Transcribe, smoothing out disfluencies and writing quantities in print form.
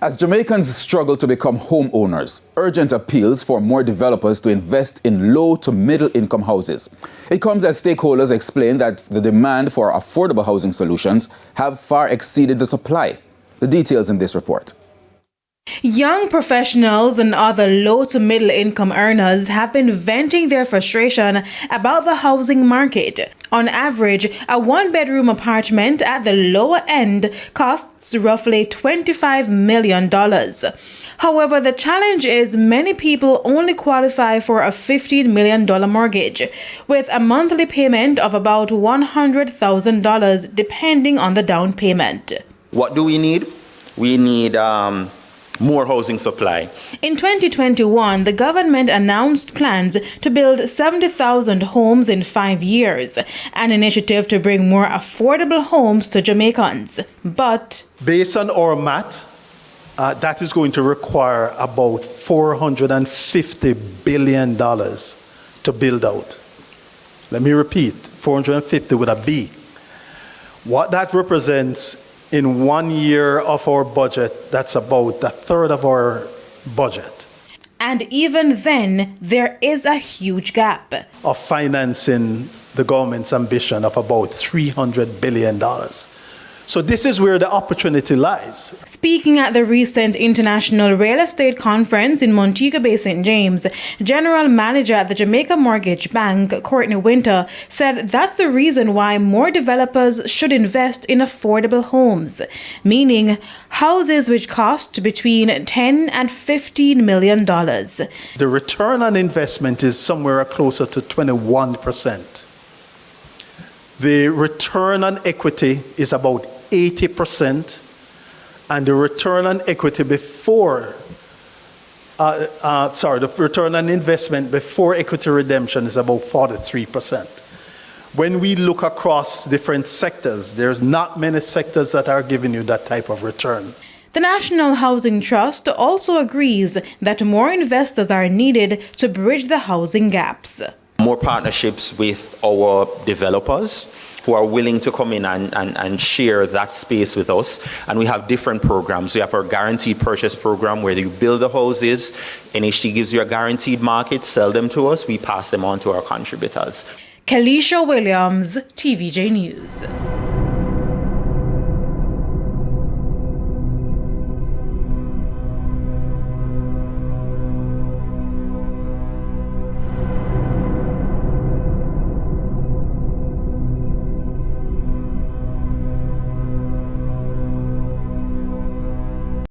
As Jamaicans struggle to become homeowners, urgent appeals for more developers to invest in low to middle income houses. It comes as stakeholders explain that the demand for affordable housing solutions have far exceeded the supply. The details in this report. Young professionals and other low to middle income earners have been venting their frustration about the housing market. On average, a one-bedroom apartment at the lower end costs roughly $25 million. However, the challenge is many people only qualify for a $15 million mortgage, with a monthly payment of about $100,000 depending on the down payment. What do we need? We need more housing supply. In 2021, the government announced plans to build 70,000 homes in 5 years, an initiative to bring more affordable homes to Jamaicans. But based on our math, that is going to require about $450 billion to build out. Let me repeat, 450 with a B. What that represents in 1 year of our budget, that's about a third of our budget. And even then, there is a huge gap of financing the government's ambition of about $300 billion. So this is where the opportunity lies. Speaking at the recent International Real Estate Conference in Montego Bay, St. James, General Manager at the Jamaica Mortgage Bank, Courtney Winter, said that's the reason why more developers should invest in affordable homes, meaning houses which cost between $10 and $15 million. The return on investment is somewhere closer to 21%. The return on equity is about 80%, and the return on equity before, the return on investment before equity redemption is about 43%. When we look across different sectors, there's not many sectors that are giving you that type of return. The National Housing Trust also agrees that more investors are needed to bridge the housing gaps. More partnerships with our developers who are willing to come in and share that space with us. And we have different programs. We have our guaranteed purchase program where you build the houses, NHT gives you a guaranteed market, sell them to us, we pass them on to our contributors. Kelisha Williams, TVJ News.